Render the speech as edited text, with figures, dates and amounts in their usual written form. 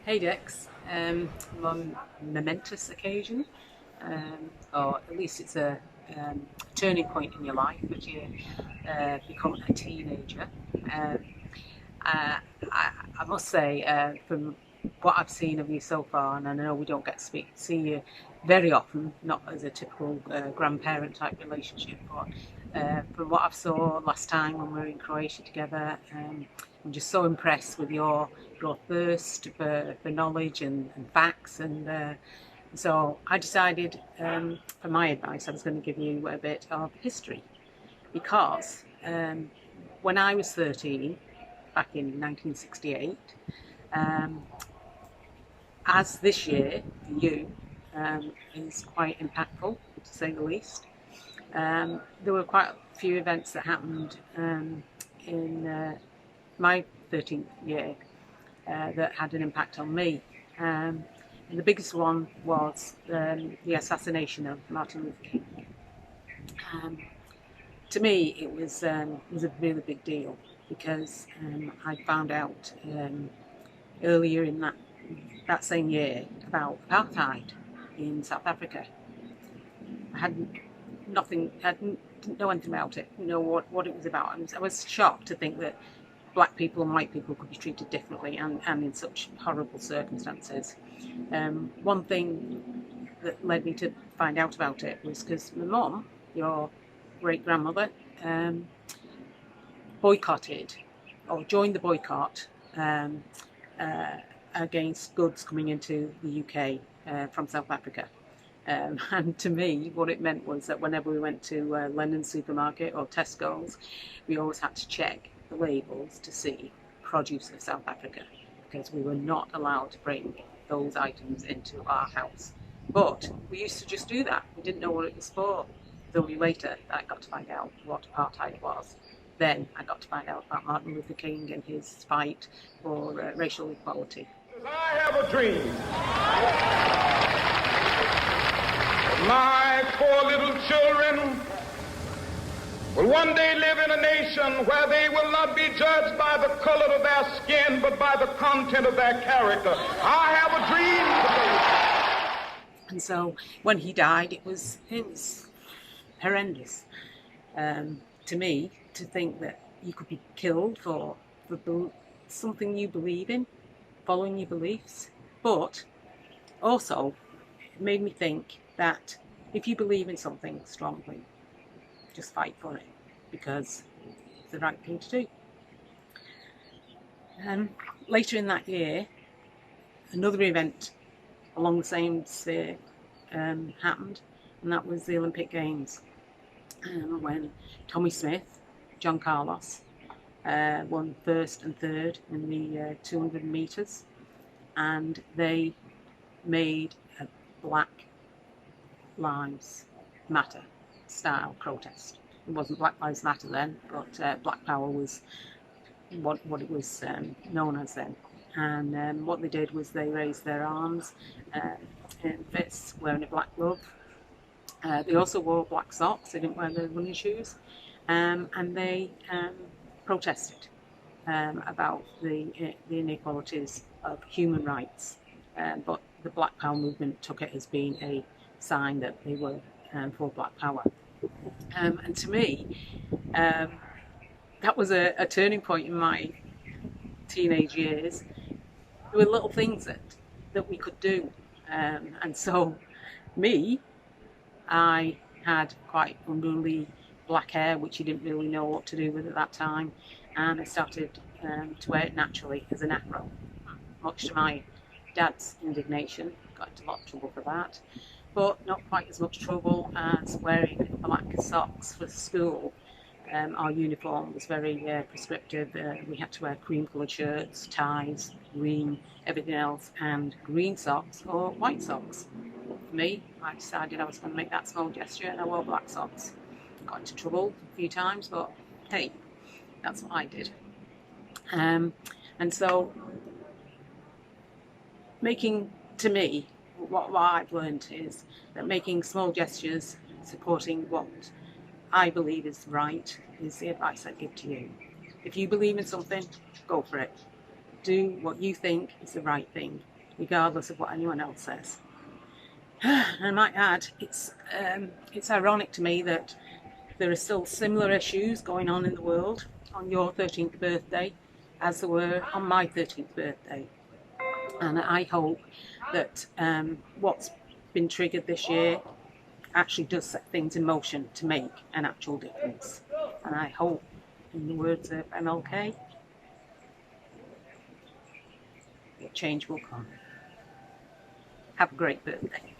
Hey Dex, on a momentous occasion, or at least it's a turning point in your life as you become a teenager. Um, I must say, from what I've seen of you so far, and I know we don't get to see you very often, not as a typical grandparent type relationship, but from what I've saw last time when we were in Croatia together, I'm just so impressed with your thirst for knowledge and facts, and so I decided, for my advice, I was going to give you a bit of history because when I was 13, back in 1968, um, as this year for you is quite impactful, to say the least. There were quite a few events that happened in my 13th year that had an impact on me. And the biggest one was the assassination of Martin Luther King. Um, to me, it was a really big deal because I found out earlier in that same year about apartheid in South Africa. I hadn't nothing, didn't know anything about it, didn't know what it was about. I was shocked to think that black people and white people could be treated differently and in such horrible circumstances. One thing that led me to find out about it was because my mum, your great grandmother, boycotted or joined the boycott against goods coming into the UK from South Africa. And to me, what it meant was that whenever we went to London supermarket or Tesco's, we always had to check the labels to see produce of South Africa because we were not allowed to bring those items into our house. But we used to just do that. We didn't know what it was for. It was only later that I got to find out what apartheid was. Then I got to find out about Martin Luther King and his fight for racial equality. I have a dream. My poor little children will one day live in a nation where they will not be judged by the color of their skin, but by the content of their character. I have a dream today. And so when he died, it was horrendous to me to think that you could be killed for something you believe in, following your beliefs. But also, it made me think that if you believe in something strongly, just fight for it because it's the right thing to do. Later in that year, another event along the same sphere happened, and that was the Olympic Games when Tommy Smith, John Carlos, won first and third in the 200 metres, and they made a Black Lives Matter style protest. It wasn't Black Lives Matter then, but Black Power was what it was known as then. And what they did was they raised their arms in fists, wearing a black glove. They also wore black socks. They didn't wear the running shoes, and they protested about the inequalities of human rights. But the Black Power movement took it as being a sign that they were for Black Power. And to me, that was a turning point in my teenage years. There were little things that we could do. And so I had quite unruly black hair, which you didn't really know what to do with at that time. And I started to wear it naturally as an afro, much to my dad's indignation. Got into a lot of trouble for that. But not quite as much trouble as wearing black socks for school. Our uniform was very prescriptive. We had to wear cream-coloured shirts, ties, green, everything else, and green socks or white socks. For me, I decided I was going to make that small gesture, and I wore black socks. Got into trouble a few times, but hey, that's what I did. And so, to me, what I've learned is that making small gestures, supporting what I believe is right, is the advice I give to you. If you believe in something, go for it. Do what you think is the right thing. regardless of what anyone else says. And I might add, it's ironic to me that there are still similar issues going on in the world on your 13th birthday as there were on my 13th birthday. And I hope that what's been triggered this year actually does set things in motion to make an actual difference. And I hope, in the words of MLK, that change will come. Have a great birthday.